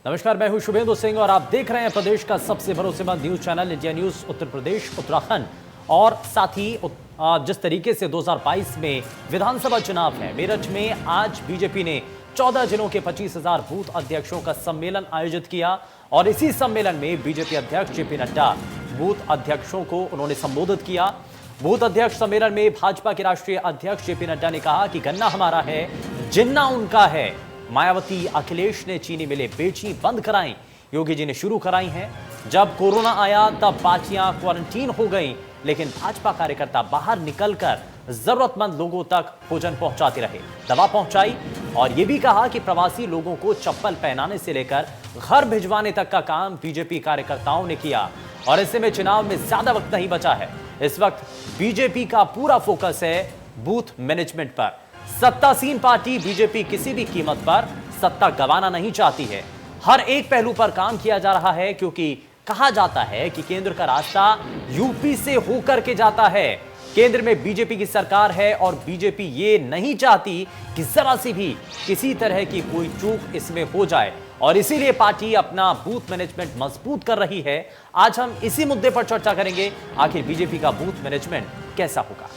नमस्कार, मैं हूं शुभेंदु सिंह और आप देख रहे हैं प्रदेश का सबसे भरोसेमंद news channel India news Uttar Pradesh Uttarakhand. और साथ ही जिस तरीके से 2022 में विधानसभा चुनाव है, मेरठ में आज बीजेपी ने 14 जिलों के 25,000 बूथ अध्यक्षों का सम्मेलन आयोजित किया और इसी सम्मेलन में बीजेपी अध्यक्ष जेपी नड्डा बूथ अध्यक्षों को उन्होंने संबोधित किया। बूथ अध्यक्ष सम्मेलन में भाजपा के राष्ट्रीय अध्यक्ष जेपी नड्डा ने कहा कि गन्ना हमारा है, जिन्ना उनका है। मायावती अखिलेश ने चीनी मिलें बेची बंद कराई, योगी जी ने शुरू कराई हैं। जब कोरोना आया तब पार्टियां क्वारंटीन हो गई, लेकिन भाजपा कार्यकर्ता बाहर निकलकर जरूरतमंद लोगों तक भोजन पहुंचाते रहे, दवा पहुंचाई और यह भी कहा कि प्रवासी लोगों को चप्पल पहनाने से लेकर घर भिजवाने तक का काम बीजेपी कार्यकर्ताओं ने किया। और ऐसे में चुनाव में ज्यादा वक्त नहीं बचा है। इस वक्त बीजेपी का पूरा फोकस है बूथ मैनेजमेंट पर। सत्तासीन पार्टी बीजेपी किसी भी कीमत पर सत्ता गंवाना नहीं चाहती है। हर एक पहलू पर काम किया जा रहा है, क्योंकि कहा जाता है कि केंद्र का रास्ता यूपी से होकर के जाता है। केंद्र में बीजेपी की सरकार है और बीजेपी ये नहीं चाहती कि जरा सी भी किसी तरह की कोई चूक इसमें हो जाए, और इसीलिए पार्टी अपना बूथ मैनेजमेंट मजबूत कर रही है। आज हम इसी मुद्दे पर चर्चा करेंगे, आखिर बीजेपी का बूथ मैनेजमेंट कैसा होगा।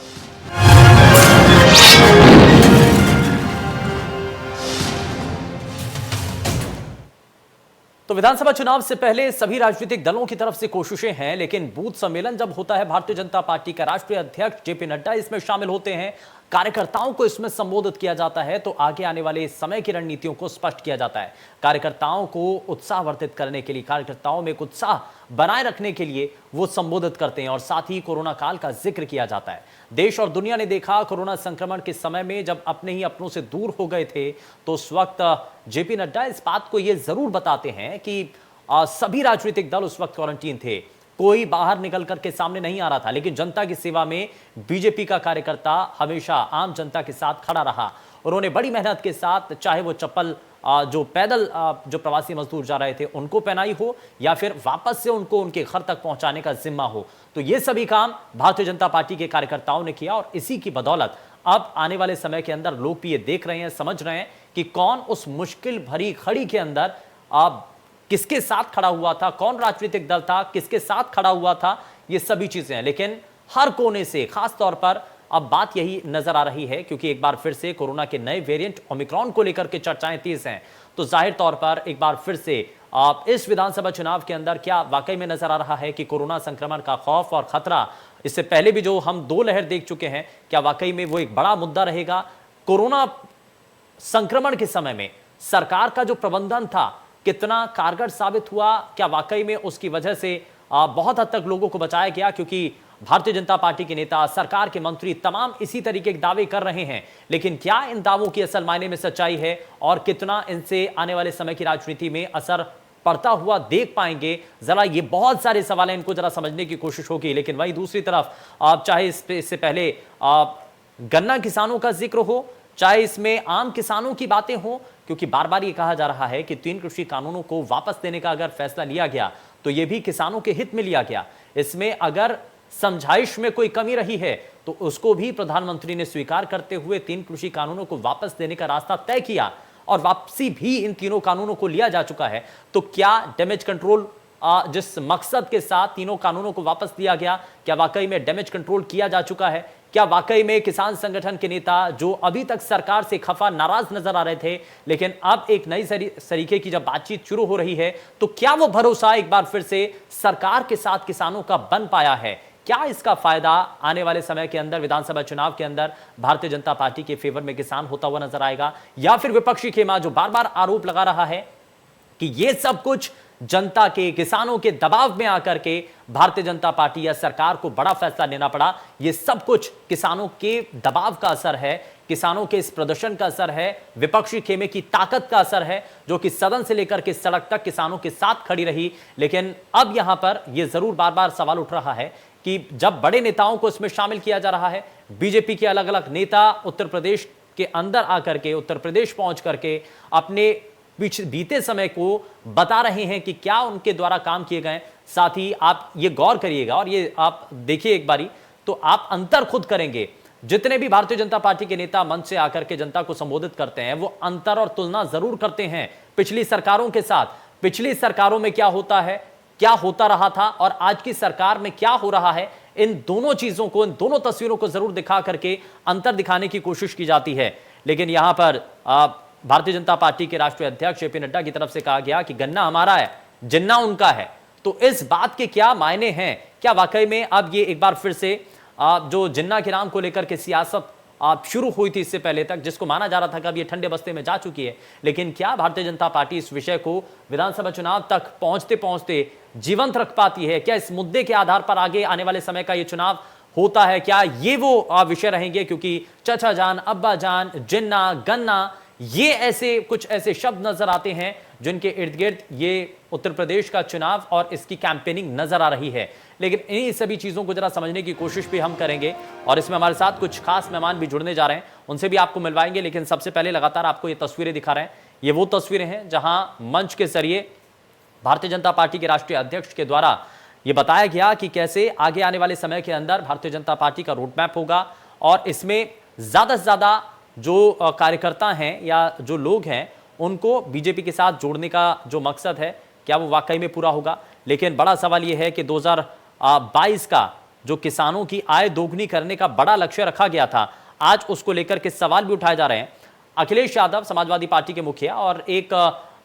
तो विधानसभा चुनाव से पहले सभी राजनीतिक दलों की तरफ से कोशिशें हैं, लेकिन बूथ सम्मेलन जब होता है, भारतीय जनता पार्टी का राष्ट्रीय अध्यक्ष जेपी नड्डा इसमें शामिल होते हैं, कार्यकर्ताओं को इसमें संबोधित किया जाता है, तो आगे आने वाले समय की रणनीतियों को स्पष्ट किया जाता है। कार्यकर्ताओं को उत्साहवर्धित करने के लिए, कार्यकर्ताओं में एक उत्साह बनाए रखने के लिए वो संबोधित करते हैं और साथ ही कोरोना काल का जिक्र किया जाता है। देश और दुनिया ने देखा कोरोना संक्रमण के समय में जब अपने ही अपनों से दूर हो गए थे, तो उस वक्त जेपी नड्डा इस बात को ये जरूर बताते हैं कि सभी राजनीतिक दल उस वक्त क्वारंटीन थे, कोई बाहर निकल करके सामने नहीं आ रहा था, लेकिन जनता की सेवा में बीजेपी का कार्यकर्ता हमेशा आम जनता के साथ खड़ा रहा। उन्होंने बड़ी मेहनत के साथ, चाहे वो चप्पल जो पैदल जो प्रवासी मजदूर जा रहे थे उनको पहनाई हो, या फिर वापस से उनको उनके घर तक पहुंचाने का जिम्मा हो, तो ये सभी काम भारतीय जनता पार्टी के कार्यकर्ताओं ने किया। और इसी की बदौलत अब आने वाले समय के अंदर लोग भी ये देख रहे हैं, समझ रहे हैं कि कौन उस मुश्किल भरी घड़ी के अंदर किसके साथ खड़ा हुआ था, कौन राजनीतिक दल था किसके साथ खड़ा हुआ था, ये सभी चीजें हैं। लेकिन हर कोने से खास तौर पर अब बात यही नजर आ रही है, क्योंकि एक बार फिर से कोरोना के नए वेरिएंट ओमिक्रॉन को लेकर के चर्चाएं तेज हैं, तो जाहिर तौर पर एक बार फिर से इस विधानसभा चुनाव के अंदर क्या वाकई में नजर आ रहा है कि कोरोना संक्रमण का खौफ और खतरा, इससे पहले भी जो हम 2 लहर देख चुके हैं, क्या वाकई में वो एक बड़ा मुद्दा रहेगा। कोरोना संक्रमण के समय में सरकार का जो प्रबंधन था कितना कारगर साबित हुआ, क्या वाकई में उसकी वजह से बहुत हद तक लोगों को बचाया गया, क्योंकि भारतीय जनता पार्टी के नेता, सरकार के मंत्री तमाम इसी तरीके के दावे कर रहे हैं, लेकिन क्या इन दावों की असल मायने में सच्चाई है और कितना इनसे आने वाले समय की राजनीति में असर पड़ता हुआ देख पाएंगे, जरा ये बहुत सारे सवाल हैं, इनको जरा समझने की कोशिश होगी। लेकिन वहीं दूसरी तरफ चाहे इससे पहले गन्ना किसानों का जिक्र हो, चाहे इसमें आम किसानों की बातें हो, क्योंकि बार बार ये कहा जा रहा है कि 3 कृषि कानूनों को वापस देने का अगर फैसला लिया गया तो ये भी किसानों के हित में लिया गया। इसमें अगर समझाइश में कोई कमी रही है तो उसको भी प्रधानमंत्री ने स्वीकार करते हुए 3 कृषि कानूनों को वापस देने का रास्ता तय किया और वापसी भी इन तीनों कानूनों को लिया जा चुका है। तो क्या डैमेज कंट्रोल जिस मकसद के साथ तीनों कानूनों को वापस दिया गया, क्या वाकई में डैमेज कंट्रोल किया जा चुका है? क्या वाकई में किसान संगठन के नेता जो अभी तक सरकार से खफा नाराज नजर आ रहे थे, लेकिन अब एक नई तरीके की जब बातचीत शुरू हो रही है, तो क्या वो भरोसा एक बार फिर से सरकार के साथ किसानों का बन पाया है? क्या इसका फायदा आने वाले समय के अंदर विधानसभा चुनाव के अंदर भारतीय जनता पार्टी के फेवर में किसान होता हुआ नजर आएगा, या फिर विपक्षी खेमा जो बार बार आरोप लगा रहा है कि ये सब कुछ जनता के, किसानों के दबाव में आकर के भारतीय जनता पार्टी या सरकार को बड़ा फैसला लेना पड़ा, ये सब कुछ किसानों के दबाव का असर है, किसानों के इस प्रदर्शन का असर है, विपक्षी खेमे की ताकत का असर है, जो कि सदन से लेकर के सड़क तक किसानों के साथ खड़ी रही। लेकिन अब यहां पर यह जरूर बार बार सवाल उठ रहा है कि जब बड़े नेताओं को इसमें शामिल किया जा रहा है, बीजेपी के अलग अलग नेता उत्तर प्रदेश के अंदर आकर के, उत्तर प्रदेश पहुंच करके अपने बीते समय को बता रहे हैं कि क्या उनके द्वारा काम किए गए। साथ ही आप ये गौर करिएगा और ये आप देखिए एक बारी, तो आप अंतर खुद करेंगे। जितने भी भारतीय जनता पार्टी के नेता मंच से आकर के जनता को संबोधित करते हैं, वो अंतर और तुलना जरूर करते हैं पिछली सरकारों के साथ। पिछली सरकारों में क्या होता है, क्या होता रहा था और आज की सरकार में क्या हो रहा है, इन दोनों चीजों को, इन दोनों तस्वीरों को जरूर दिखा करके अंतर दिखाने की कोशिश की जाती है। लेकिन यहां पर भारतीय जनता पार्टी के राष्ट्रीय अध्यक्ष जेपी नड्डा की तरफ से कहा गया कि गन्ना हमारा है, जिन्ना उनका है। तो इस बात के क्या मायने हैं? क्या वाकई में अब ये एक बार फिर से जो जिन्ना के नाम को लेकर के सियासत शुरू हुई थी इससे पहले तक, जिसको माना जा रहा था कि अब ये ठंडे बस्ते में जा चुकी है, लेकिन क्या भारतीय जनता पार्टी इस विषय को विधानसभा चुनाव तक पहुंचते पहुंचते जीवंत रख पाती है? क्या इस मुद्दे के आधार पर आगे आने वाले समय का ये चुनाव होता है? क्या ये वो विषय रहेंगे? क्योंकि चचा जान, अब्बा जान, जिन्ना, गन्ना, ये ऐसे कुछ ऐसे शब्द नजर आते हैं जिनके इर्द गिर्द ये उत्तर प्रदेश का चुनाव और इसकी कैंपेनिंग नजर आ रही है। लेकिन इन्हीं सभी चीजों को जरा समझने की कोशिश भी हम करेंगे और इसमें हमारे साथ कुछ खास मेहमान भी जुड़ने जा रहे हैं, उनसे भी आपको मिलवाएंगे। लेकिन सबसे पहले लगातार आपको ये तस्वीरें दिखा रहे हैं, ये वो तस्वीरें हैं जहां मंच के जरिए भारतीय जनता पार्टी के राष्ट्रीय अध्यक्ष के द्वारा यह बताया गया कि कैसे आगे आने वाले समय के अंदर भारतीय जनता पार्टी का रोड मैप होगा और इसमें ज्यादा से ज्यादा जो कार्यकर्ता हैं या जो लोग हैं उनको बीजेपी के साथ जोड़ने का जो मकसद है, क्या वो वाकई में पूरा होगा? लेकिन बड़ा सवाल यह है कि 2022 का जो किसानों की आय दोगुनी करने का बड़ा लक्ष्य रखा गया था, आज उसको लेकर के सवाल भी उठाए जा रहे हैं। अखिलेश यादव समाजवादी पार्टी के मुखिया और एक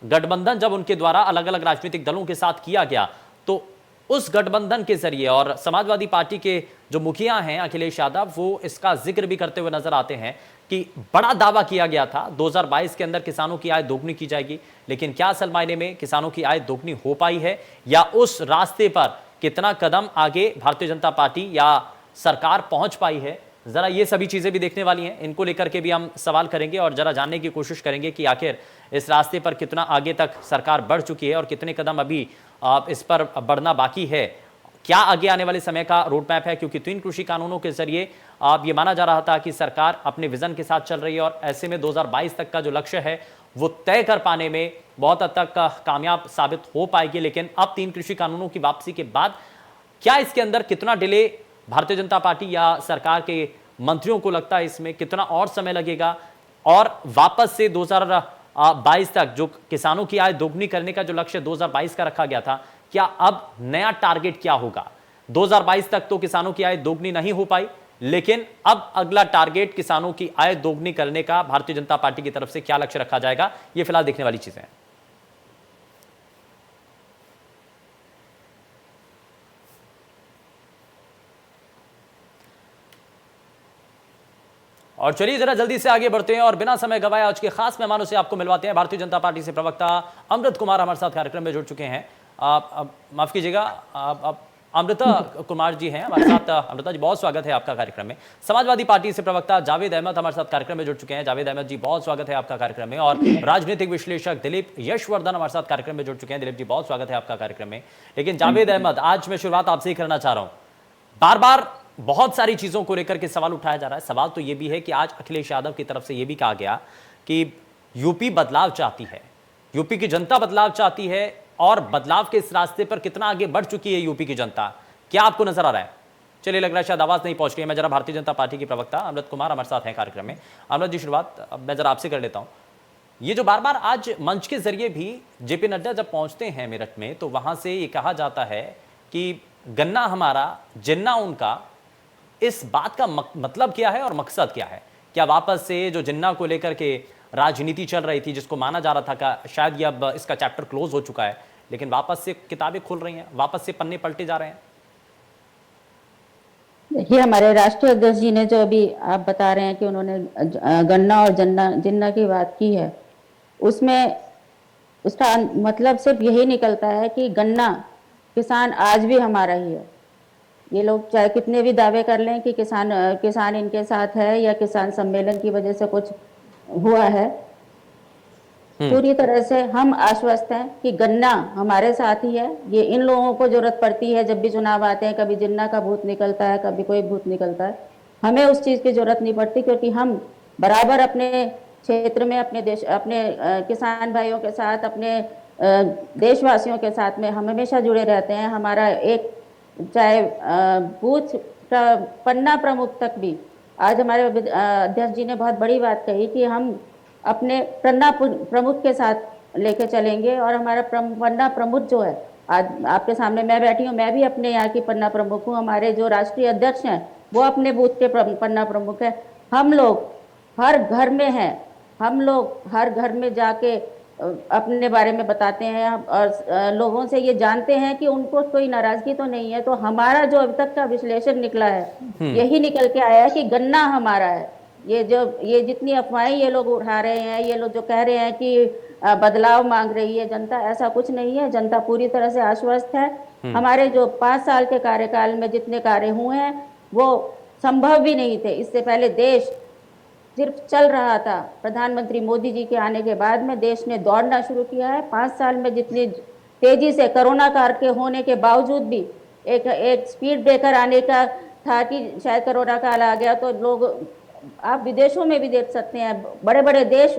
गठबंधन जब उनके द्वारा अलग अलग राजनीतिक दलों के साथ किया गया तो उस गठबंधन के जरिए और समाजवादी पार्टी के जो मुखिया हैं अखिलेश यादव, वो इसका जिक्र भी करते हुए नजर आते हैं कि बड़ा दावा किया गया था 2022 के अंदर किसानों की आय दोगुनी की जाएगी। लेकिन क्या असल मायने में किसानों की आय दोगुनी हो पाई है या उस रास्ते पर कितना कदम आगे भारतीय जनता पार्टी या सरकार पहुंच पाई है? जरा ये सभी चीजें भी देखने वाली हैं, इनको लेकर के भी हम सवाल करेंगे और जरा जानने की कोशिश करेंगे कि आखिर इस रास्ते पर कितना आगे तक सरकार बढ़ चुकी है और कितने कदम अभी इस पर बढ़ना बाकी है। क्या आगे आने वाले समय का रोड मैप है? क्योंकि 3 कृषि कानूनों के जरिए ये माना जा रहा था कि सरकार अपने विजन के साथ चल रही है और ऐसे में 2022 तक का जो लक्ष्य है वो तय कर पाने में बहुत हद तक कामयाब साबित हो पाएगी। लेकिन अब 3 कृषि कानूनों की वापसी के बाद क्या इसके अंदर कितना डिले भारतीय जनता पार्टी या सरकार के मंत्रियों को लगता है, इसमें कितना और समय लगेगा? और वापस से 2022 तक जो किसानों की आय दोगुनी करने का जो लक्ष्य 2022 का रखा गया था, क्या अब नया टारगेट क्या होगा? 2022 तक तो किसानों की आय दोगुनी नहीं हो पाई, लेकिन अब अगला टारगेट किसानों की आय दोगुनी करने का भारतीय जनता पार्टी की तरफ से क्या लक्ष्य रखा जाएगा, ये फिलहाल देखने वाली चीजें हैं। और चलिए जरा जल्दी से आगे बढ़ते हैं और बिना समय गवाए आज के खास मेहमानों से आपको मिलवाते हैं। भारतीय जनता पार्टी से प्रवक्ता अमृत कुमार हमारे साथ कार्यक्रम में जुड़ चुके हैं। माफ कीजिएगा, अमृता कुमार जी हैं हमारे साथ। अमृता जी, बहुत स्वागत है आपका कार्यक्रम में। समाजवादी पार्टी से प्रवक्ता जावेद अहमद हमारे साथ कार्यक्रम में जुड़ चुके हैं। जावेद अहमद जी, बहुत स्वागत है आपका कार्यक्रम में। और राजनीतिक विश्लेषक दिलीप यशवर्धन हमारे साथ कार्यक्रम में जुड़ चुके हैं। दिलीप जी, बहुत स्वागत है आपका कार्यक्रम में। लेकिन जावेद अहमद, आज मैं शुरुआत आपसे ही करना चाह रहा हूं। बार बार बहुत सारी चीजों को लेकर के सवाल उठाया जा रहा है। सवाल तो यह भी है कि आज अखिलेश यादव की तरफ से यह भी कहा गया कि यूपी बदलाव चाहती है, यूपी की जनता बदलाव चाहती है और बदलाव के इस रास्ते पर कितना आगे बढ़ चुकी है यूपी की जनता, क्या आपको नजर आ रहा है? चलिए, लग रहा है शायद आवाज नहीं पहुंच रही है। मैं जरा भारतीय जनता पार्टी की प्रवक्ता अमृत कुमार हमारे साथ हैं कार्यक्रम में। अमृत जी, शुरुआत मैं जरा आपसे कर लेता हूं। ये जो बार बार आज मंच के जरिए भी जेपी नड्डा जब पहुंचते हैं मेरठ में, तो वहां से ये कहा जाता है कि गन्ना हमारा, जिन्ना उनका, इस बात का मतलब क्या है और मकसद क्या है? क्या वापस से जो जिन्ना को लेकर के राजनीति चल रही थी, जिसको माना जा रहा था कि शायद ये अब इसका चैप्टर क्लोज हो चुका है, लेकिन वापस से किताबें खुल रही हैं, वापस से पन्ने पलटे जा रहे हैं? देखिए, हमारे राष्ट्रीय अध्यक्ष जी ने जो अभी आप बता रहे हैं कि उन्होंने गन्ना और जिन्ना की बात की है, उसमें उसका मतलब सिर्फ यही निकलता है कि गन्ना किसान आज भी हमारा ही है। ये लोग चाहे कितने भी दावे कर लें कि किसान इनके साथ है या किसान सम्मेलन की वजह से कुछ हुआ है, पूरी तरह से हम आश्वस्त हैं कि गन्ना हमारे साथ ही है। ये इन लोगों को जरूरत पड़ती है जब भी चुनाव आते हैं, कभी जिन्ना का भूत निकलता है, कभी कोई भूत निकलता है। हमें उस चीज की जरूरत नहीं पड़ती, क्योंकि हम बराबर अपने क्षेत्र में अपने किसान भाइयों के साथ, अपने देशवासियों के साथ में हम हमेशा जुड़े रहते हैं। हमारा एक चाहे बूथ पन्ना प्रमुख तक भी, आज हमारे अध्यक्ष जी ने बहुत बड़ी बात कही कि हम अपने पन्ना प्रमुख के साथ लेके चलेंगे। और हमारा पन्ना प्रमुख जो है, आज आपके सामने मैं बैठी हूँ, मैं भी अपने यहाँ की पन्ना प्रमुख हूँ। हमारे जो राष्ट्रीय अध्यक्ष हैं वो अपने बूथ के पन्ना प्रमुख है। हम लोग हर घर में हैं, हम लोग हर घर में जाके अपने बारे में बताते हैं और लोगों से ये जानते हैं कि उनको कोई नाराजगी तो नहीं है। तो हमारा जो अभी तक का विश्लेषण निकला है यही निकल के आया है कि गन्ना हमारा है। ये जितनी अफवाहें ये लोग उठा रहे हैं, ये लोग जो कह रहे हैं कि बदलाव मांग रही है जनता, ऐसा कुछ नहीं है। जनता पूरी तरह से आश्वस्त है। हमारे जो 5 साल के कार्यकाल में जितने कार्य हुए हैं वो संभव भी नहीं थे। इससे पहले देश सिर्फ चल रहा था। प्रधानमंत्री मोदी जी के आने के बाद में देश ने दौड़ना शुरू किया है। 5 साल में जितनी तेजी से कोरोना काल के होने के बावजूद भी एक स्पीड ब्रेकर आने का था कि शायद कोरोना काल आ गया तो लोग, आप विदेशों में भी देख सकते हैं, बड़े बड़े देश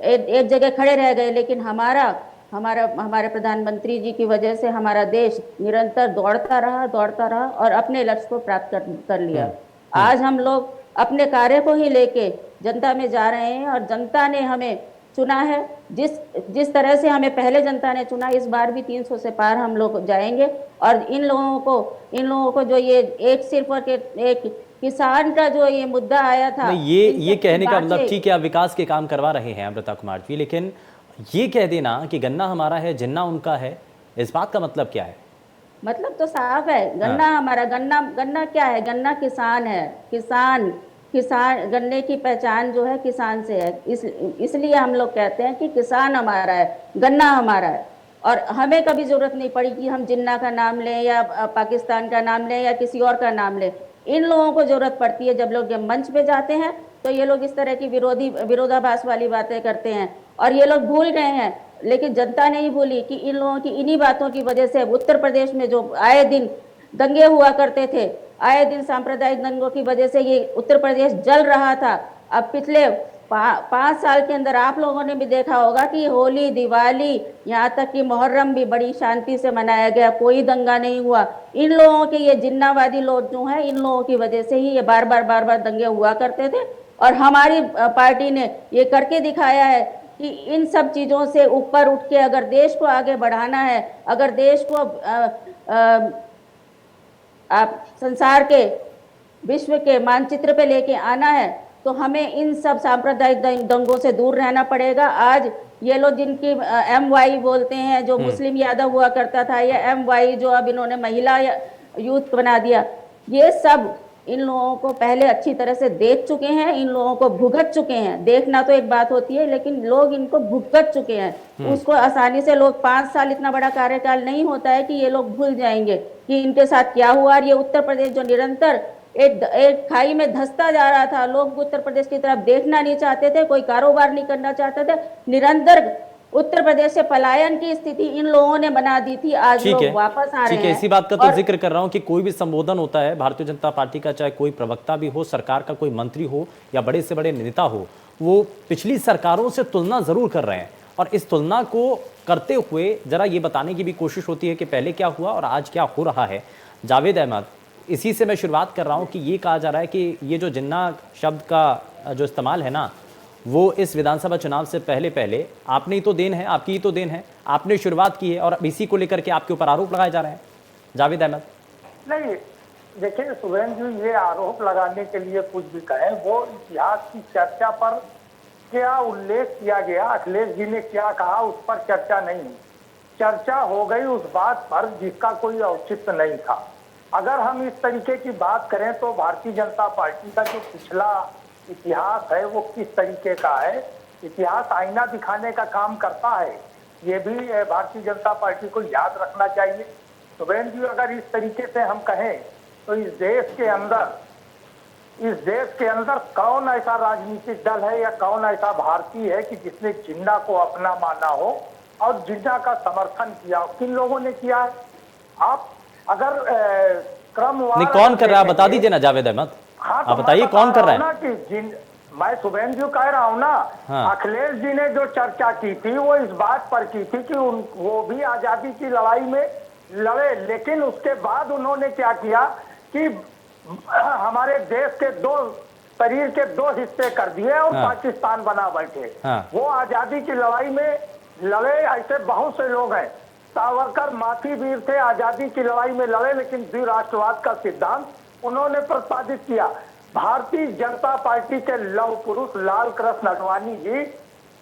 एक जगह खड़े रह गए, लेकिन हमारे प्रधानमंत्री जी की वजह से हमारा देश निरंतर दौड़ता रहा और अपने लक्ष्य को प्राप्त कर लिया। आज हम लोग अपने कार्य को ही लेके जनता में जा रहे हैं और जनता ने हमें चुना है। जिस तरह से हमें पहले जनता ने चुना, इस बार भी 300 से पार हम लोग जाएंगे। और इन लोगों को जो ये सिर्फ और एक किसान का जो ये मुद्दा आया था, नहीं, ये कहने का मतलब ठीक है, आप विकास के काम करवा रहे हैं अमृता कुमार जी, लेकिन ये कह देना कि गन्ना हमारा है जिन्ना उनका है, इस बात का मतलब क्या है? मतलब तो साफ है, गन्ना हमारा। गन्ना क्या है? गन्ना किसान है। किसान गन्ने की पहचान जो है किसान से है। इसलिए हम लोग कहते हैं कि किसान हमारा है, गन्ना हमारा है। और हमें कभी जरूरत नहीं पड़ी कि हम जिन्ना का नाम लें या पाकिस्तान का नाम लें या किसी और का नाम लें। इन लोगों को जरूरत पड़ती है। जब लोग मंच पे जाते हैं तो ये लोग इस तरह की विरोधाभास वाली बातें करते हैं और ये लोग भूल गए हैं। लेकिन जनता नहीं भूली कि इन लोगों की इन्हीं बातों की वजह से उत्तर प्रदेश में जो आए दिन दंगे हुआ करते थे, आए दिन सांप्रदायिक दंगों की वजह से ये उत्तर प्रदेश जल रहा था। अब पिछले 5 साल के अंदर आप लोगों ने भी देखा होगा कि होली, दिवाली, यहाँ तक कि मुहर्रम भी बड़ी शांति से मनाया गया, कोई दंगा नहीं हुआ। इन लोगों के ये जिन्नावादी लोग जो हैं, इन लोगों की वजह से ही ये बार बार दंगे हुआ करते थे। और हमारी पार्टी ने ये करके दिखाया है कि इन सब चीज़ों से ऊपर उठ के अगर देश को आगे बढ़ाना है, अगर देश को आप संसार के, विश्व के मानचित्र पे लेके आना है तो हमें इन सब सांप्रदायिक दंगों से दूर रहना पड़ेगा। आज ये लोग जिनकी MY बोलते हैं, जो मुस्लिम यादव हुआ करता था, या MY जो अब इन्होंने महिला यूथ बना दिया, ये सब इन लोगों को पहले अच्छी तरह से देख चुके हैं, इन लोगों को भुगत चुके हैं। देखना तो एक बात होती है, लेकिन लोग इनको भुगत चुके हैं। उसको आसानी से लोग 5 साल इतना बड़ा कार्यकाल नहीं होता है कि ये लोग भूल जाएंगे कि इनके साथ क्या हुआ। और ये उत्तर प्रदेश जो निरंतर एक खाई में धंसता जा रहा था, लोग उत्तर प्रदेश की तरफ देखना नहीं चाहते थे, कोई कारोबार नहीं करना चाहते थे, निरंतर उत्तर प्रदेश से पलायन की स्थिति इन लोगों ने बना दी थी। आज लोग वापस आ रहे हैं। इसी बात का तो जिक्र कर रहा हूं कि कोई भी संबोधन होता है भारतीय जनता पार्टी का, चाहे कोई प्रवक्ता भी हो, सरकार का कोई मंत्री हो या बड़े से बड़े नेता हो, वो पिछली सरकारों से तुलना जरूर कर रहे हैं। और इस तुलना को करते हुए जरा ये बताने की भी कोशिश होती है कि पहले क्या हुआ और आज क्या हो रहा है। जावेद अहमद, इसी से मैं शुरुआत कर रहा हूं कि ये कहा जा रहा है कि ये जो जिन्ना शब्द का जो इस्तेमाल है ना, वो इस विधानसभा चुनाव से पहले आपने ही तो देन है, आपकी ही तो देन है, आपने शुरुआत की है और अब इसी को लेकर के आपके ऊपर आरोप लगाए जा रहे हैं। जावेद अहमद, नहीं देखिए सुबेन जी, ये आरोप लगाने के लिए कुछ भी कहें, वो इतिहास की चर्चा पर क्या उल्लेख किया गया, अखिलेश जी ने क्या कहा, उस पर चर्चा नहीं। चर्चा हो गई उस बात पर जिसका कोई औचित्य नहीं था। अगर हम इस तरीके की बात करें तो भारतीय जनता पार्टी का जो पिछला इतिहास है वो किस तरीके का है, इतिहास आईना दिखाने का काम करता है, ये भी भारतीय जनता पार्टी को याद रखना चाहिए। तो बहन जी, अगर इस तरीके से हम कहें तो इस देश के अंदर कौन ऐसा राजनीतिक दल है या कौन ऐसा भारतीय है कि जिसने जिन्ना को अपना माना हो और जिन्ना का समर्थन किया? किन लोगों ने किया है? आप अगर क्रमवार कौन कर रहा है बता दीजिए ना जावेद अहमद। हाँ, आप बताइए कौन कर रहा है? मैं सुबेन जी कह रहा हूँ ना, हाँ। अखिलेश जी ने जो चर्चा की थी वो इस बात पर की थी कि वो भी आजादी की लड़ाई में लड़े, लेकिन उसके बाद उन्होंने क्या किया कि हमारे देश के शरीर के 2 हिस्से कर दिए और हाँ। पाकिस्तान बना बैठे। हाँ। वो आजादी की लड़ाई में लड़े, ऐसे बहुत से लोग हैं। सावरकर माफी वीर थे, आजादी की लड़ाई में लड़े, लेकिन द्विराष्ट्रवाद का सिद्धांत उन्होंने प्रतिपादित किया। भारतीय जनता पार्टी के लौह पुरुष लाल कृष्ण आडवाणी जी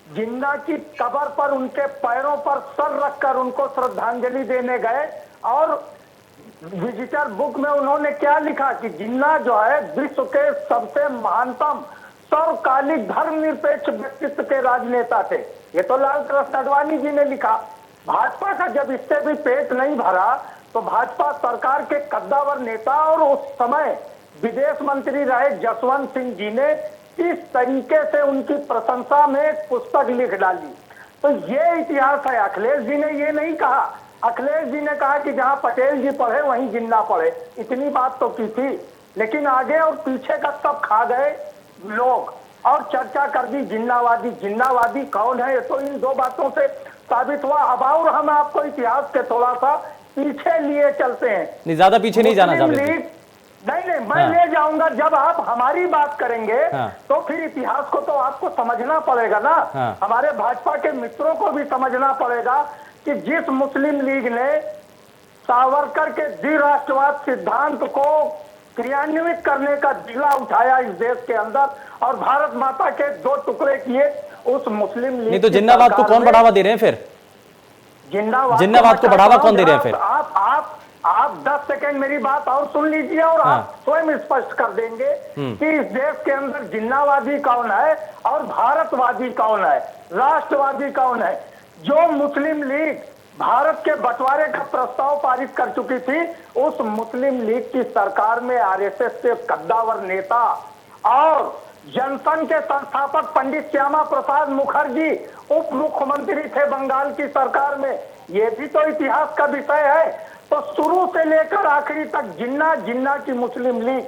जिन्ना की कब्र पर उनके पैरों पर सर रखकर उनको श्रद्धांजलि देने गए, और विजिटर बुक में उन्होंने क्या लिखा कि जिन्ना जो है विश्व के सबसे महानतम सर्वकालिक धर्मनिरपेक्ष व्यक्तित्व के राजनेता थे। ये तो लाल कृष्ण आडवाणी जी ने लिखा। भाजपा का जब इससे भी पेट नहीं भरा तो भाजपा सरकार के कद्दावर नेता और उस समय विदेश मंत्री रहे जसवंत सिंह जी ने इस तरीके से उनकी प्रशंसा में एक पुस्तक लिख डाली। तो ये इतिहास है। अखिलेश जी ने ये नहीं कहा। अखिलेश जी ने कहा कि जहां पटेल जी पढ़े वहीं जिन्ना पढ़े, इतनी बात तो की थी, लेकिन आगे और पीछे का सब खा गए लोग और चर्चा कर दी जिन्नावादी। जिन्नावादी कौन है, ये तो इन दो बातों से साबित हुआ। अब और हम आपको इतिहास के थोड़ा सा पीछे लिए चलते हैं। नहीं, ज्यादा पीछे नहीं जाना मुस्लिम चाहते। लीग नहीं, मैं ले जाऊंगा। जब आप हमारी बात करेंगे तो फिर इतिहास को तो आपको समझना पड़ेगा ना। हमारे भाजपा के मित्रों को भी समझना पड़ेगा कि जिस मुस्लिम लीग ने सावरकर के द्विराष्ट्रवाद सिद्धांत को क्रियान्वित करने का जिला उठाया इस देश के अंदर और भारत माता के दो टुकड़े किए, उस मुस्लिम लीग नहीं तो जिन्नावाद को कौन बढ़ावा दे रहे हैं फिर? जिन्नावाद को बढ़ावा कौन दे रहे हैं फिर? आप 10 सेकंड मेरी बात और सुन लीजिए और आप स्वयं स्पष्ट कर देंगे कि इस देश के अंदर जिन्नावादी कौन है और भारतवादी कौन है, राष्ट्रवादी कौन है। जो मुस्लिम लीग भारत के बंटवारे का प्रस्ताव पारित कर चुकी थी, उस मुस्लिम लीग की सरकार में आरएसएस के कद्दावर नेता और जनसंघ के संस्थापक पंडित श्यामा प्रसाद मुखर्जी उप मुख्यमंत्री थे बंगाल की सरकार में। ये भी तो इतिहास का विषय है। तो शुरू से लेकर आखिरी तक जिन्ना की मुस्लिम लीग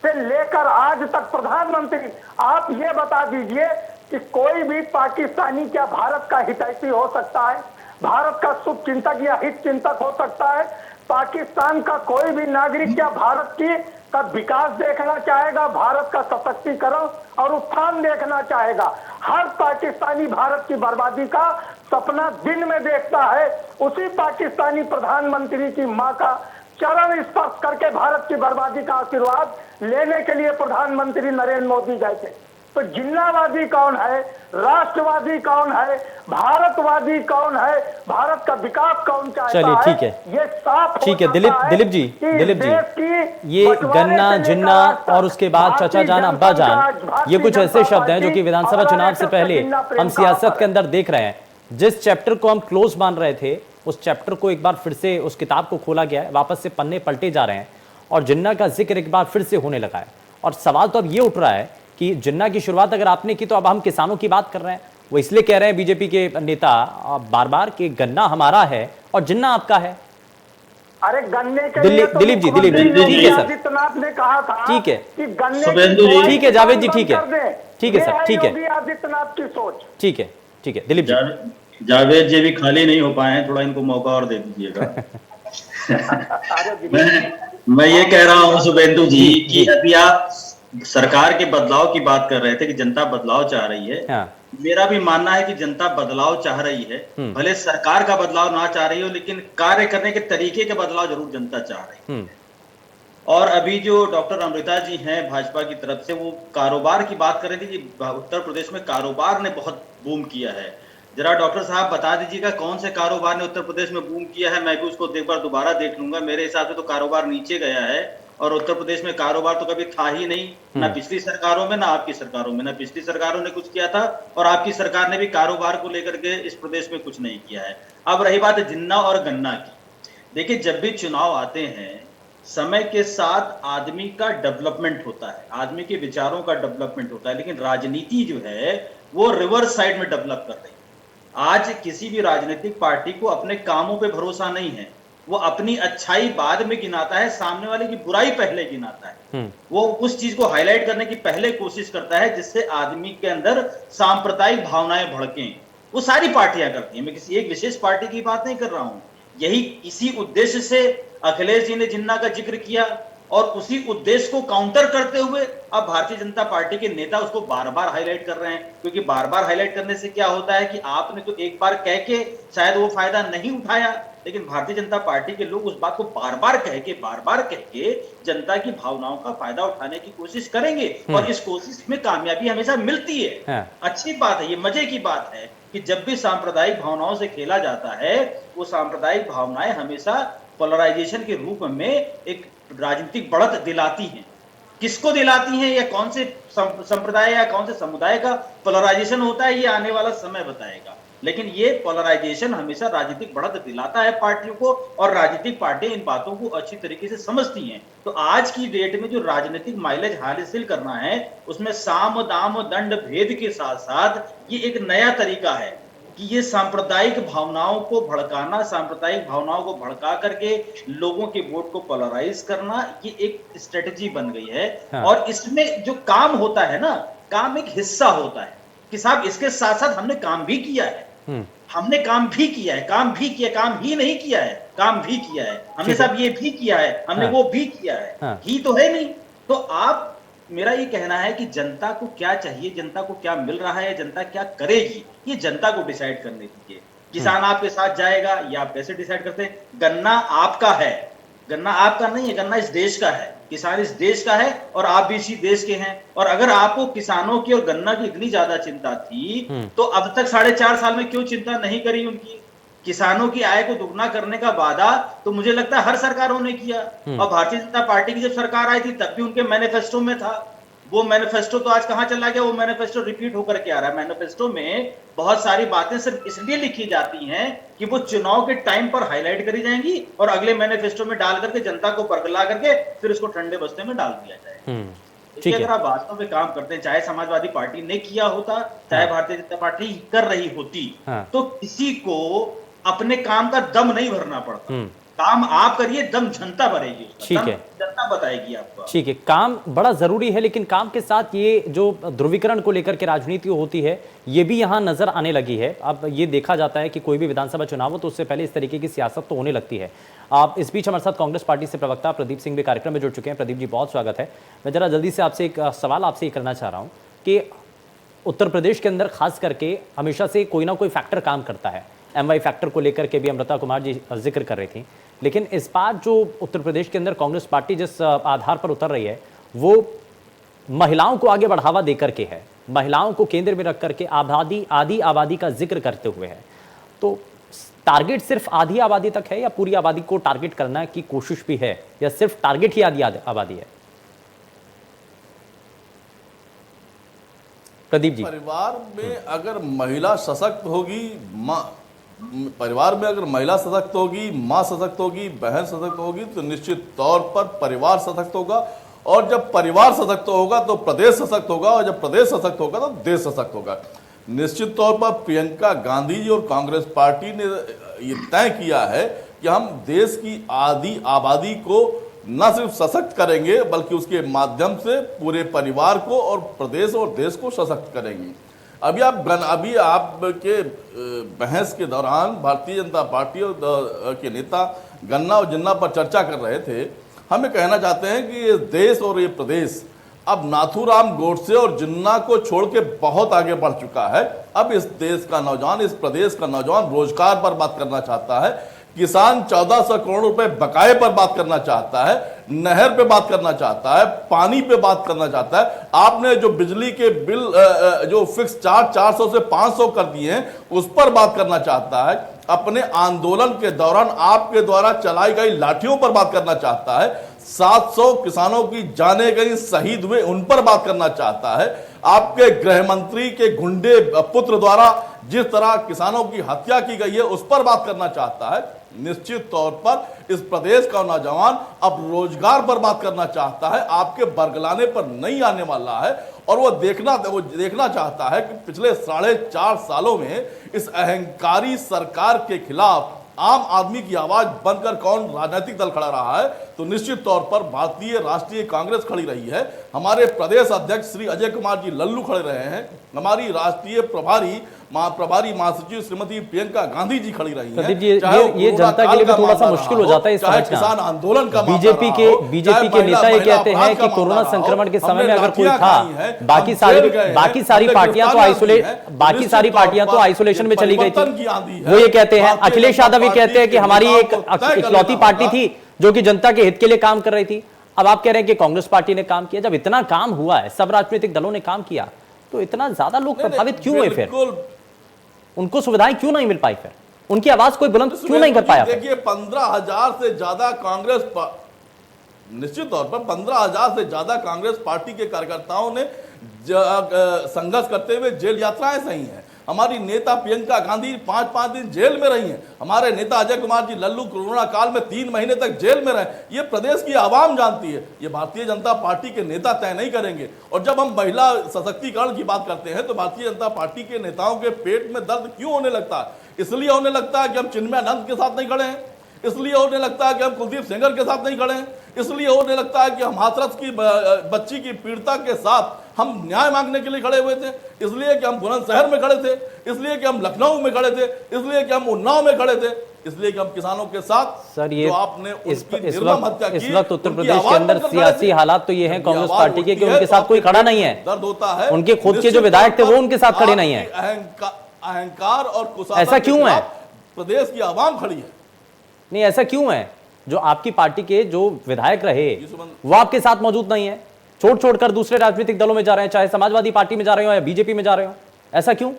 से लेकर आज तक प्रधानमंत्री, आप ये बता दीजिए कि कोई भी पाकिस्तानी क्या भारत का हितैषी हो सकता है, भारत का शुभ चिंतक या हित चिंतक हो सकता है? पाकिस्तान का कोई भी नागरिक क्या भारत की का विकास देखना चाहेगा, भारत का सशक्तिकरण और उत्थान देखना चाहेगा? हर पाकिस्तानी भारत की बर्बादी का सपना दिन में देखता है। उसी पाकिस्तानी प्रधानमंत्री की मां का चरण स्पर्श करके भारत की बर्बादी का आशीर्वाद लेने के लिए प्रधानमंत्री नरेंद्र मोदी गए थे। तो जिन्नावादी कौन है, राष्ट्रवादी कौन है, भारतवादी कौन है, भारत का विकास कौन चाहता है? चलिए ठीक है, ये साफ ठीक है। दिलीप जी, ये गन्ना, जिन्ना और उसके बाद चाचा जान, अब्बा जान, ये कुछ ऐसे शब्द हैं जो कि विधानसभा चुनाव से पहले हम सियासत के अंदर देख रहे हैं। जिस चैप्टर को हम क्लोज मान रहे थे, उस चैप्टर को एक बार फिर से, उस किताब को खोला गया है, वापस से पन्ने पलटे जा रहे हैं और जिन्ना का जिक्र एक बार फिर से होने लगा है। और सवाल तो अब ये उठ रहा है कि जिन्ना की शुरुआत अगर आपने की तो अब हम किसानों की बात कर रहे हैं। वो इसलिए कह रहे हैं बीजेपी के नेता बार बार कि गन्ना हमारा है और जिन्ना आपका है। अरे गन्ने के लिए तो दिलीप जी, ठीक है सर, आदित्यनाथ ने कहा था ठीक है कि गन्ने ठीक है जावेद जी, ठीक है सर, ठीक है योगी आदित्यनाथ की सोच। ठीक है दिलीप जी। जावेद जी भी खाली नहीं हो पाए हैं, थोड़ा इनको मौका और दे दीजिएगा। मैं ये कह रहा हूँ शुभेंदु जी कि अभी आप सरकार के बदलाव की बात कर रहे थे कि जनता बदलाव चाह रही है। मेरा भी मानना है कि जनता बदलाव चाह रही है, भले सरकार का बदलाव ना चाह रही हो, लेकिन कार्य करने के तरीके के बदलाव जरूर जनता चाह रही है। और अभी जो डॉक्टर अमृता जी हैं भाजपा की तरफ से, वो कारोबार की बात कर रही थी कि उत्तर प्रदेश में कारोबार ने बहुत बूम किया है। जरा डॉक्टर साहब बता दीजिएगा कौन से कारोबार ने उत्तर प्रदेश में बूम किया है। मैं भी उसको एक बार दोबारा देख लूंगा। मेरे हिसाब से तो कारोबार नीचे गया है और उत्तर प्रदेश में कारोबार तो कभी था ही नहीं, ना पिछली सरकारों में, ना आपकी सरकारों में। ना पिछली सरकारों ने कुछ किया था और आपकी सरकार ने भी कारोबार को लेकर के इस प्रदेश में कुछ नहीं किया है। अब रही बात जिन्ना और गन्ना की, देखिए जब भी चुनाव आते हैं, समय के साथ आदमी का डेवलपमेंट होता है, आदमी के विचारों का डेवलपमेंट होता है, लेकिन राजनीति जो है वो रिवर्स साइड में डेवलप कर रही है। आज किसी भी राजनीतिक पार्टी को अपने कामों पे भरोसा नहीं है। वो अपनी अच्छाई बाद में गिनाता है, सामने वाले की बुराई पहले गिनाता है। वो उस चीज को हाईलाइट करने की पहले कोशिश करता है जिससे आदमी के अंदर सांप्रदायिक भावनाएं भड़कें। वो सारी पार्टियां करती हैं, मैं किसी एक विशेष पार्टी की बात नहीं कर रहा हूं। यही इसी उद्देश्य से अखिलेश जी ने जिन्ना का जिक्र किया और उसी उद्देश्य को काउंटर करते हुए अब भारतीय जनता पार्टी के नेता उसको बार बार हाईलाइट कर रहे हैं, क्योंकि बार बार हाईलाइट करने से क्या होता है कि आपने तो एक बार कह के शायद वो फायदा नहीं उठाया, लेकिन भारतीय जनता पार्टी के लोग उस बात को बार बार कह के जनता की भावनाओं का फायदा उठाने की कोशिश करेंगे और इस कोशिश में कामयाबी हमेशा मिलती है। अच्छी बात है, ये मजे की बात है कि जब भी सांप्रदायिक भावनाओं से खेला जाता है वो सांप्रदायिक भावनाएं हमेशा पोलराइजेशन के रूप में एक राजनीतिक बढ़त दिलाती हैं। किसको दिलाती हैं या कौन से संप्रदाय या कौन से समुदाय का पोलराइजेशन होता है ये आने वाला समय बताएगा, लेकिन ये पोलराइजेशन हमेशा राजनीतिक बढ़त दिलाता है पार्टियों को और राजनीतिक पार्टियां इन बातों को अच्छी तरीके से समझती हैं। तो आज की डेट में जो राजनीतिक माइलेज हासिल करना है उसमें साम दाम दंड भेद के साथ साथ ये एक नया तरीका है कि ये सांप्रदायिक भावनाओं को भड़काना, सांप्रदायिक भावनाओं को भड़का करके लोगों के वोट को पोलराइज करना, ये एक स्ट्रेटेजी बन गई है। और इसमें जो काम होता है ना, काम एक हिस्सा होता है कि साहब इसके साथ साथ हमने काम भी किया है, हमने काम भी किया है, काम ही नहीं किया है, काम भी किया है हमने, साहब ये भी किया है हमने, वो भी किया है, ही तो है नहीं। तो आप, मेरा ये कहना है कि जनता को क्या चाहिए, जनता को क्या मिल रहा है, जनता क्या करेगी, ये जनता को डिसाइड करने दीजिए। किसान आपके साथ जाएगा या आप कैसे डिसाइड करते हैं? गन्ना आपका है, गन्ना आपका नहीं है, गन्ना इस देश का है, किसान इस देश का है और आप भी इसी देश के हैं। और अगर आपको किसानों की और गन्ना की इतनी ज्यादा चिंता थी तो अब तक 4.5 साल में क्यों चिंता नहीं करी उनकी? किसानों की आय को दुगना करने का वादा तो मुझे लगता है हर सरकारों ने किया, और भारतीय जनता पार्टी की जब सरकार आई थी तब भी उनके मैनिफेस्टो में था। वो मैनिफेस्टो तो आज कहां चला गया? वो मैनिफेस्टो रिपीट होकर के आ रहा है। मैनिफेस्टो में बहुत सारी बातें सिर्फ इसलिए लिखी जाती हैं कि वो चुनाव के टाइम पर हाईलाइट करी जाएंगी और अगले मैनिफेस्टो में डाल करके जनता को बरगला करके फिर उसको ठंडे बस्ते में डाल दिया जाए। इसलिए अगर आप वास्तव में काम करते हैं, चाहे समाजवादी पार्टी ने किया होता, चाहे भारतीय जनता पार्टी कर रही होती, तो किसी को अपने काम का दम नहीं भरना पड़ता। काम आप करिए, दम जनता भरेगी, ठीक है, जनता बताएगी आपको। ठीक है, काम बड़ा जरूरी है, लेकिन काम के साथ ये जो ध्रुवीकरण को लेकर के राजनीति होती है ये भी यहाँ नजर आने लगी है। अब ये देखा जाता है कि कोई भी विधानसभा चुनाव हो तो उससे पहले इस तरीके की सियासत तो होने लगती है। आप इस बीच हमारे साथ कांग्रेस पार्टी से प्रवक्ता प्रदीप सिंह भी कार्यक्रम में जुड़ चुके हैं। प्रदीप जी, बहुत स्वागत है। मैं जरा जल्दी से आपसे एक सवाल आपसे करना चाह रहा हूँ कि उत्तर प्रदेश के अंदर खास करके हमेशा से कोई ना कोई फैक्टर काम करता है। MY फैक्टर को लेकर के भी अमृता कुमार जी जिक्र कर रही थी, लेकिन इस बार जो उत्तर प्रदेश के अंदर कांग्रेस पार्टी जिस आधार पर उतर रही है वो महिलाओं को आगे बढ़ावा देकर के है, महिलाओं को केंद्र में रख करके आधी आबादी का जिक्र करते हुए है। तो टारगेट सिर्फ आधी आबादी तक है या पूरी आबादी को टारगेट करने की कोशिश भी है, या सिर्फ टारगेट ही आधी आबादी है? प्रदीप जी, परिवार में अगर महिला सशक्त होगी, परिवार में अगर महिला सशक्त होगी, माँ सशक्त होगी, बहन सशक्त होगी, तो निश्चित तौर पर परिवार सशक्त होगा। और जब परिवार सशक्त होगा तो प्रदेश सशक्त होगा, और जब प्रदेश सशक्त होगा तो देश सशक्त होगा। निश्चित तौर पर प्रियंका गांधी जी और कांग्रेस पार्टी ने ये तय किया है कि हम देश की आधी आबादी को न सिर्फ सशक्त करेंगे बल्कि उसके माध्यम से पूरे परिवार को और प्रदेश और देश को सशक्त करेंगे। अभी आपके बहस के दौरान भारतीय जनता पार्टी के नेता गन्ना और जिन्ना पर चर्चा कर रहे थे। हमें कहना चाहते हैं कि ये देश और ये प्रदेश अब नाथूराम गोडसे और जिन्ना को छोड़ के बहुत आगे बढ़ चुका है। अब इस देश का नौजवान, इस प्रदेश का नौजवान रोजगार पर बात करना चाहता है, किसान 1400 करोड़ रुपए बकाये पर बात करना चाहता है, नहर पे बात करना चाहता है, पानी पे बात करना चाहता है। आपने जो बिजली के बिल जो फिक्स चार्ज 400 से 500 कर दिए हैं उस पर बात करना चाहता है। अपने आंदोलन के दौरान आपके द्वारा चलाई गई लाठियों पर बात करना चाहता है। 700 किसानों की जानें गई, शहीद हुए, उन पर बात करना चाहता है। आपके गृह मंत्री के गुंडे पुत्र द्वारा जिस तरह किसानों की हत्या की गई है उस पर बात करना चाहता है। निश्चित तौर पर इस प्रदेश का नौजवान अब रोजगार पर बात करना चाहता है, आपके बरगलाने पर नहीं आने वाला है। और वो देखना चाहता है कि पिछले 4.5 सालों में इस अहंकारी सरकार के खिलाफ आम आदमी की आवाज बनकर कौन राजनीतिक दल खड़ा रहा है। तो निश्चित तौर पर भारतीय राष्ट्रीय कांग्रेस खड़ी रही है। हमारे प्रदेश अध्यक्ष श्री अजय कुमार जी लल्लू खड़े रहे हैं, हमारी राष्ट्रीय प्रभारी प्रभारी महासचिव श्रीमती प्रियंका गांधी जी खड़ी रही प्रदीप जी, ये जनता के लिए भी थोड़ा सा मुश्किल हो जाता है इस समझना। किसान आंदोलन का बीजेपी के नेता ये कहते हैं कि कोरोना संक्रमण के समय में अगर कोई था, बाकी सारी पार्टियां तो आइसोलेशन में चली गई थी, वो ये कहते हैं। अखिलेश यादव ये कहते हैं कि हमारी एक इकलौती पार्टी थी जो कि जनता के हित के लिए काम कर रही थी। अब आप कह रहे हैं कि कांग्रेस पार्टी ने काम किया। जब इतना काम हुआ है, सब राजनीतिक दलों ने काम किया, तो इतना ज्यादा लोग प्रभावित क्यों हुए? फिर उनको सुविधाएं क्यों नहीं मिल पाई? फिर उनकी आवाज कोई बुलंद क्यों नहीं कर पाया? देखिए 15,000 से ज्यादा कांग्रेस, निश्चित तौर पर 15,000 से ज्यादा कांग्रेस पार्टी के कार्यकर्ताओं ने संघर्ष करते हुए जेल यात्राएं सही हैं। हमारी नेता प्रियंका गांधी 5-5 दिन जेल में रही हैं। हमारे नेता अजय कुमार जी लल्लू कोरोना काल में 3 महीने तक जेल में रहे। ये प्रदेश की आवाम जानती है, ये भारतीय जनता पार्टी के नेता तय नहीं करेंगे। और जब हम महिला सशक्तिकरण की बात करते हैं तो भारतीय जनता पार्टी के नेताओं के पेट में दर्द क्यों होने लगता है? इसलिए होने लगता है कि हम चिन्मयानंद के साथ नहीं खड़े हैं, इसलिए होने लगता है कि हम कुलदीप सेंगर के साथ नहीं खड़े हैं, इसलिए होने लगता है कि हम हाथरस की बच्ची की पीड़िता के साथ हम न्याय मांगने के लिए खड़े हुए थे, इसलिए कि हम बुलंदशहर में खड़े थे, इसलिए कि हम लखनऊ में खड़े थे, इसलिए कि हम उन्नाव में खड़े थे, इसलिए कि हम किसानों के साथ। सर ये आपने इस वक्त उत्तर प्रदेश के अंदर सियासी हालात तो ये हैं कांग्रेस पार्टी के कि उनके साथ कोई खड़ा नहीं है। दर्द होता है, उनके खुद के जो विधायक थे वो उनके साथ खड़े नहीं है। अहंकार और कुशाग्रता ऐसा क्यों है? प्रदेश की आवाम खड़ी है। नहीं, ऐसा क्यों है? जो आपकी पार्टी के जो विधायक रहे वो आपके साथ मौजूद नहीं है, छोड़कर दूसरे राजनीतिक दलों में जा रहे हैं, चाहे समाजवादी पार्टी में जा रहे हो या बीजेपी में जा रहे हो। ऐसा क्यों?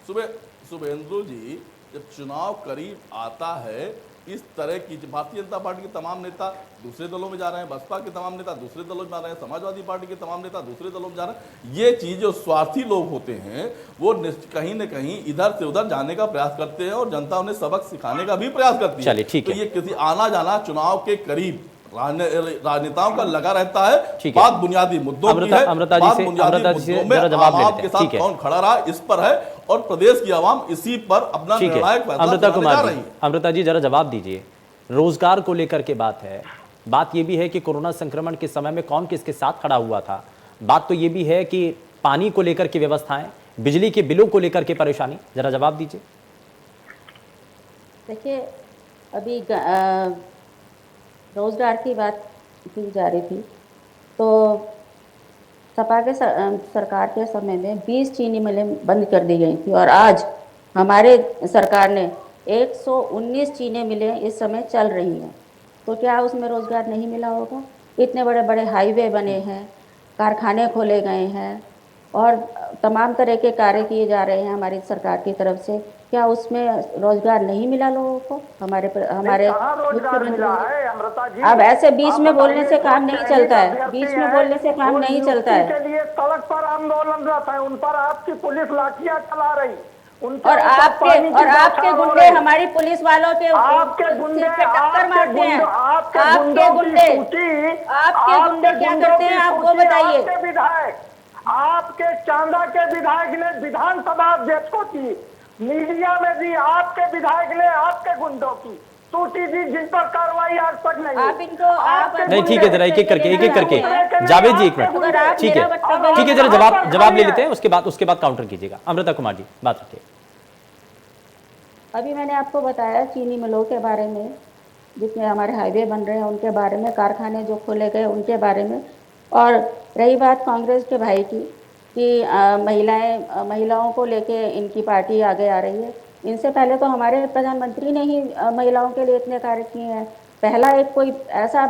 शुभेंदु जी, जब चुनाव करीब आता है, इस तरह की भारतीय जनता पार्टी के तमाम नेता दूसरे दलों में जा रहे हैं, बसपा के तमाम नेता दूसरे दलों में जा रहे हैं, समाजवादी पार्टी के तमाम नेता दूसरे दलों में जा रहे हैं। ये चीज जो स्वार्थी लोग होते हैं वो कहीं न कहीं इधर से उधर जाने का प्रयास करते हैं और जनता उन्हें सबक सिखाने का भी प्रयास करती है। चलिए ठीक है। तो ये किसी आना जाना चुनाव के करीब राजनेताओं का लगा रहता है। बात बुनियादी मुद्दों की है, अमृता जी से जवाब ले लेते हैं। कौन खड़ा रहा इस पर है और प्रदेश की आवाम इसी पर अपना निर्णायक फैसला करने जा रही है। अमृता जी जरा जवाब दीजिए। रोजगार को लेकर के बात है, बात यह भी है कि कोरोना संक्रमण के समय में कौन किसके साथ खड़ा हुआ था, बात तो ये भी है कि पानी को लेकर की व्यवस्थाएं, बिजली के बिलों को लेकर के परेशानी, जरा जवाब दीजिए। देखिए, अभी रोजगार की बात की जा रही थी, तो सपा के सरकार के समय में 20 चीनी मिलें बंद कर दी गई थी और आज हमारे सरकार ने 119 चीनी मिलें इस समय चल रही हैं। तो क्या उसमें रोजगार नहीं मिला होगा? इतने बड़े बड़े हाईवे बने हैं, कारखाने खोले गए हैं और तमाम तरह के कार्य किए जा रहे हैं हमारी सरकार की तरफ से। क्या उसमें रोजगार नहीं मिला लोगों को? हमारे रोजगार मिला है अमृता जी। अब ऐसे बीच में बोलने से काम नहीं चलता है, बीच में बोलने से काम नहीं चलता है। के लिए सड़क पर आंदोलनरत है, उन पर आपकी पुलिस लाठियां चला रही, और आपके गुंडे हमारी पुलिस वालों के गुंडे टक्कर मारते हैं। आपके गुंडे क्या करते हैं आप वो बताइए। विधायक, आपके चांदा के विधायक ने विधानसभा अध्यक्ष को की, मीडिया में भी आपके विधायक ने आपके गुंडों की टूटी थी, जिन पर कार्रवाई आज तक नहीं। आप इनको नहीं, ठीक है, जरा एक एक करके जावेद जी एक मिनट, ठीक है, जरा जवाब ले लेते हैं, उसके बाद काउंटर कीजिएगा। अमृता कुमार जी बात रखिए। अभी मैंने आपको बताया चीनी मिलों के बारे में, जितने हमारे हाईवे बन रहे हैं उनके बारे में, कारखाने जो खोले गए उनके बारे में। और रही बात कांग्रेस के भाई की कि महिलाओं को लेके इनकी पार्टी आगे आ रही है, इनसे पहले तो हमारे प्रधानमंत्री ने ही महिलाओं के लिए इतने कार्य किए हैं। पहला एक कोई ऐसा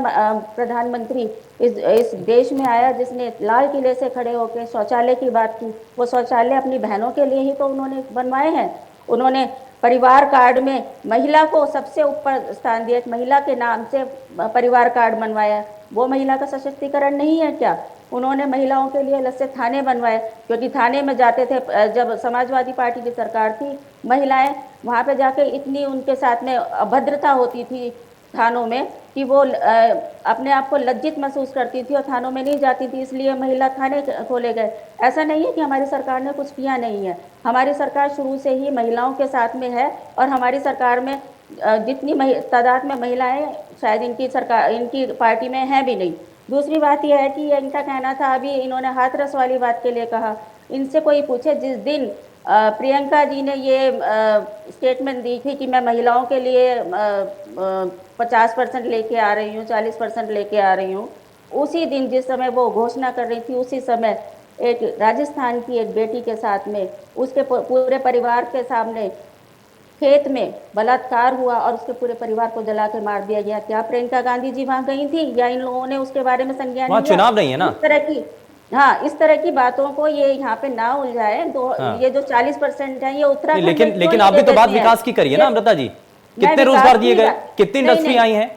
प्रधानमंत्री इस देश में आया जिसने लाल किले से खड़े होकर शौचालय की बात की। वो शौचालय अपनी बहनों के लिए ही तो उन्होंने बनवाए हैं। उन्होंने परिवार कार्ड में महिला को सबसे ऊपर स्थान दिया, महिला के नाम से परिवार कार्ड बनवाया। वो महिला का सशक्तिकरण नहीं है क्या? उन्होंने महिलाओं के लिए अलग से थाने बनवाए, क्योंकि थाने में जाते थे जब समाजवादी पार्टी की सरकार थी, महिलाएं वहाँ पे जाके इतनी उनके साथ में अभद्रता होती थी थानों में कि वो अपने आप को लज्जित महसूस करती थी और थानों में नहीं जाती थी, इसलिए महिला थाने खोले गए। ऐसा नहीं है कि हमारी सरकार ने कुछ किया नहीं है, हमारी सरकार शुरू से ही महिलाओं के साथ में है और हमारी सरकार में जितनी तादाद में महिलाएं शायद इनकी पार्टी में हैं भी नहीं। दूसरी बात यह है कि इनका कहना था, अभी इन्होंने हाथरस वाली बात के लिए कहा, इनसे कोई पूछे, जिस दिन प्रियंका जी ने ये स्टेटमेंट दी थी कि मैं महिलाओं के लिए 50% लेके आ रही हूँ, 40% लेके आ रही हूँ, उसी दिन जिस समय वो घोषणा कर रही थी, उसी समय एक राजस्थान की एक बेटी के साथ में उसके पूरे परिवार के सामने खेत में बलात्कार हुआ और उसके पूरे परिवार को जला के मार दिया गया। क्या प्रियंका गांधी जी वहां गई थी, या इन लोगों ने उसके बारे में संज्ञान वहां लिया? चुनाव नहीं है ना, इस तरह की, हाँ, इस तरह की बातों को ये यहाँ पे ना उलझाए। ये जो 40% है, ये उत्तराखंड में क्यों लेकिन नहीं आप भी दे तो बात देते हैं? विकास की करिए ना अमृता जी, मैं कितने विकास रोजगार दिए नहीं गए, कर- कितनी नहीं, इंडस्ट्री नहीं। आई हैं?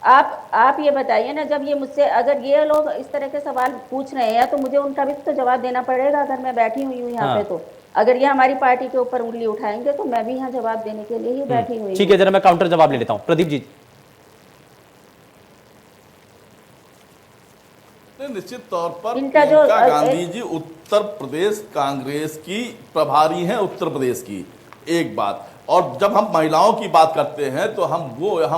आप ये बताइए ना, जब ये मुझसे, अगर ये लोग इस तरह के सवाल पूछ रहे हैं तो मुझे उनका भी तो जवाब देना पड़ेगा। अगर मैं बैठी हुई हूँ यहाँ पे, तो अगर ये हमारी पार्टी के ऊपर उंगली उठाएंगे तो मैं भी यहाँ जवाब देने के लिए ही बैठी हुई ठीक हूँ। है, जरा मैं काउंटर जवाब ले लेता हूँ, प्रदीप जी। निश्चित तौर पर इनका जो प्रियंका गांधी जी उत्तर प्रदेश कांग्रेस की प्रभारी हैं, उत्तर प्रदेश की, एक बात। और जब हम महिलाओं की बात करते हैं तो हम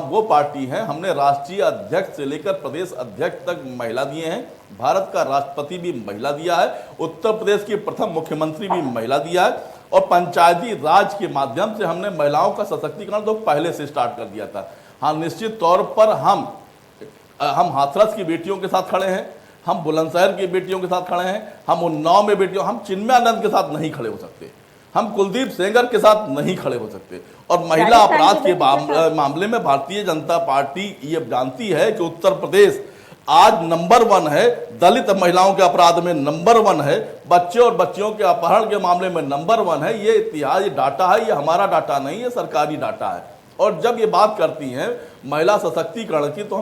वो पार्टी हैं, हमने राष्ट्रीय अध्यक्ष से लेकर प्रदेश अध्यक्ष तक महिला दिए हैं, भारत का राष्ट्रपति भी महिला दिया है, उत्तर प्रदेश की प्रथम मुख्यमंत्री भी महिला दिया है, और पंचायती राज के माध्यम से हमने महिलाओं का सशक्तिकरण तो पहले से स्टार्ट कर दिया था। हाँ, निश्चित तौर पर हम हाथरस की बेटियों के साथ खड़े हैं, हम बुलंदशहर की बेटियों के साथ खड़े हैं, हम उन्नाव में बेटियों, हम चिन्मयानंद के साथ नहीं खड़े हो सकते, हम कुलदीप सेंगर के साथ नहीं खड़े हो सकते। और महिला अपराध के मामले में भारतीय जनता पार्टी ये जानती है कि उत्तर प्रदेश आज नंबर 1 है, दलित महिलाओं के अपराध में नंबर 1 है, बच्चे और बच्चियों के अपहरण के मामले में नंबर 1 है। ये इतिहास, ये डाटा है, ये हमारा डाटा नहीं है, सरकारी डाटा है। और जब ये बात करती हैं महिला सशक्तिकरण की, तो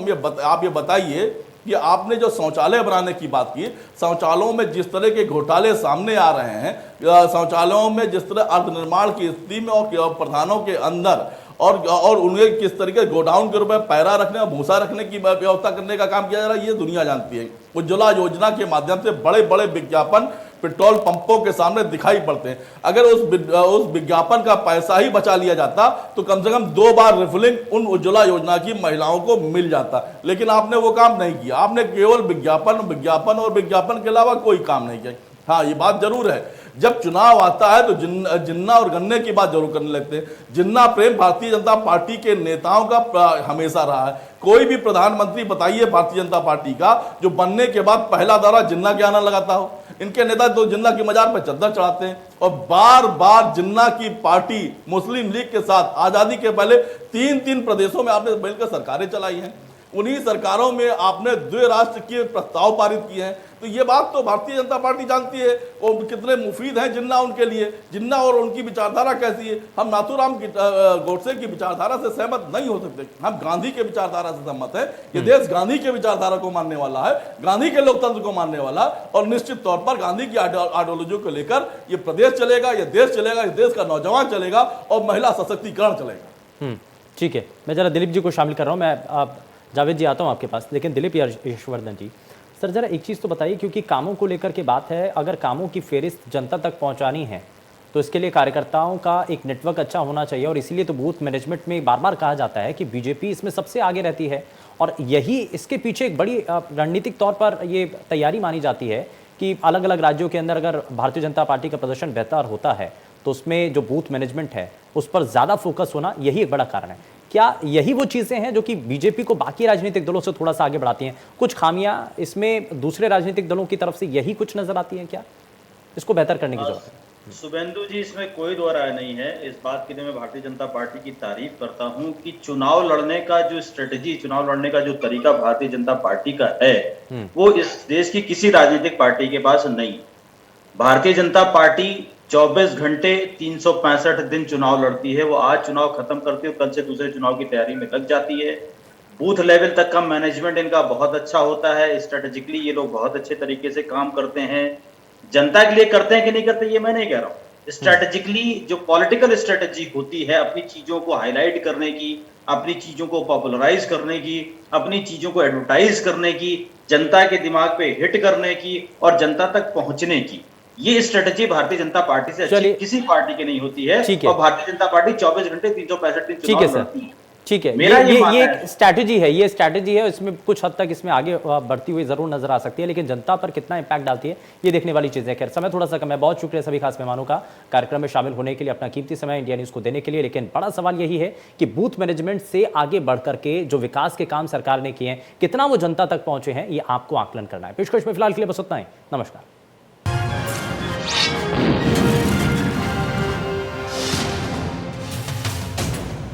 आप ये बताइए कि आपने जो शौचालय बनाने की बात की, शौचालयों में जिस तरह के घोटाले सामने आ रहे हैं, शौचालयों में जिस तरह अर्धनिर्माण की स्थिति में और प्रधानों के अंदर और उन्हें किस तरीके गोडाउन के रूप में पैरा रखने और भूसा रखने की व्यवस्था करने का काम किया जा रहा है, ये दुनिया जानती है। उज्ज्वला योजना के माध्यम से बड़े बड़े विज्ञापन पेट्रोल पंपों के सामने दिखाई पड़ते हैं। अगर उस विज्ञापन का पैसा ही बचा लिया जाता तो कम से कम 2 बार रिफिलिंग उन उज्ज्वला योजना की महिलाओं को मिल जाता, लेकिन आपने वो काम नहीं किया। आपने केवल विज्ञापन के अलावा कोई काम नहीं किया। हाँ, ये बात जरूर है, जब चुनाव आता है तो जिन्ना और गन्ने की बात जरूर करने लगते हैं। जिन्ना प्रेम भारतीय जनता पार्टी के नेताओं का हमेशा रहा है। कोई भी प्रधानमंत्री बताइए भारतीय जनता पार्टी का जो बनने के बाद पहला दौरा जिन्ना के आना लगाता हो। इनके नेता तो जिन्ना की मजार पर चद्दर चढ़ाते हैं और बार बार जिन्ना की पार्टी मुस्लिम लीग के साथ आजादी के पहले 3 प्रदेशों में आपने मिलकर सरकारें चलाई हैं। उन्हीं सरकारों में आपने द्विराष्ट्र के प्रस्ताव पारित किए हैं। तो ये बात तो भारतीय जनता पार्टी जानती है और कितने मुफीद हैं जिन्ना उनके लिए, जिन्ना और उनकी विचारधारा कैसी है। हम नाथूराम गोडसे की विचारधारा से सहमत नहीं हो सकते, हम गांधी के विचारधारा से सहमत है। ये देश गांधी के विचारधारा को मानने वाला है, गांधी के लोकतंत्र को मानने वाला, और निश्चित तौर पर गांधी की आइडियोलॉजी को लेकर ये प्रदेश चलेगा, ये देश चलेगा, इस देश का नौजवान चलेगा और महिला सशक्तिकरण चलेगा। ठीक है, मैं जरा दिलीप जी को शामिल कर रहा हूँ। मैं जावेद जी आता हूँ आपके पास, लेकिन दिलीप यशवर्धन जी, सर जरा एक चीज़ तो बताइए, क्योंकि कामों को लेकर के बात है, अगर कामों की फेरिस्त जनता तक पहुंचानी है तो इसके लिए कार्यकर्ताओं का एक नेटवर्क अच्छा होना चाहिए, और इसीलिए तो बूथ मैनेजमेंट में बार बार कहा जाता है कि बीजेपी इसमें सबसे आगे रहती है, और यही इसके पीछे एक बड़ी रणनीतिक तौर पर ये तैयारी मानी जाती है कि अलग अलग राज्यों के अंदर अगर भारतीय जनता पार्टी का प्रदर्शन बेहतर होता है तो उसमें जो बूथ मैनेजमेंट है उस पर ज़्यादा फोकस होना, यही एक बड़ा कारण है। क्या यही वो चीज़ें हैं जो कि बीजेपी को बाकी राजनीतिक दलों से थोड़ा सा आगे बढ़ाती हैं? कुछ खामियां इसमें दूसरे राजनीतिक दलों की तरफ से यही कुछ नजर आती हैं क्या? इसको बेहतर करने की जरूरत है। शुभेंदु जी, इसमें कोई दो राय नहीं है। इस बात के लिए मैं भारतीय जनता पार्टी की तारीफ करता हूं कि चुनाव लड़ने का जो स्ट्रेटेजी, चुनाव लड़ने का जो तरीका भारतीय जनता पार्टी का है वो इस देश की किसी राजनीतिक पार्टी के पास नहीं। भारतीय जनता पार्टी 24 घंटे 365 दिन चुनाव लड़ती है। वो आज चुनाव खत्म करती है, कल से दूसरे चुनाव की तैयारी में लग जाती है। बूथ लेवल तक का मैनेजमेंट इनका बहुत अच्छा होता है। स्ट्रेटेजिकली ये लोग बहुत अच्छे तरीके से काम करते हैं। जनता के लिए करते हैं कि नहीं करते ये मैं नहीं कह रहा हूँ। स्ट्रेटेजिकली जो पॉलिटिकल स्ट्रेटेजी होती है अपनी चीजों को हाईलाइट करने की, अपनी चीजों को पॉपुलराइज करने की, अपनी चीजों को एडवर्टाइज करने की, जनता के दिमाग पे हिट करने की और जनता तक पहुंचने की, ये स्ट्रेटेजी भारतीय जनता पार्टी से अच्छी किसी पार्टी की नहीं होती है। और भारतीय जनता पार्टी 24 घंटे 365 दिन चुनाव लड़ती है। ठीक है, मेरा ये एक स्ट्रैटेजी है, ये स्ट्रैटेजी है, इसमें कुछ हद तक इसमें आगे बढ़ती हुई जरूर नजर आ सकती है, लेकिन जनता पर कितना इंपैक्ट डालती है ये देखने वाली चीज है। खैर समय थोड़ा सा कम है, बहुत शुक्रिया सभी खास मेहमानों का कार्यक्रम में शामिल होने के लिए, अपना कीमती समय इंडिया न्यूज को देने के लिए। लेकिन बड़ा सवाल यही है कि बूथ मैनेजमेंट से आगे बढ़ करके जो विकास के काम सरकार ने किए हैं, कितना वो जनता तक पहुंचे हैं, ये आपको आकलन करना है। पेशकश में फिलहाल के लिए बस उतना ही। नमस्कार।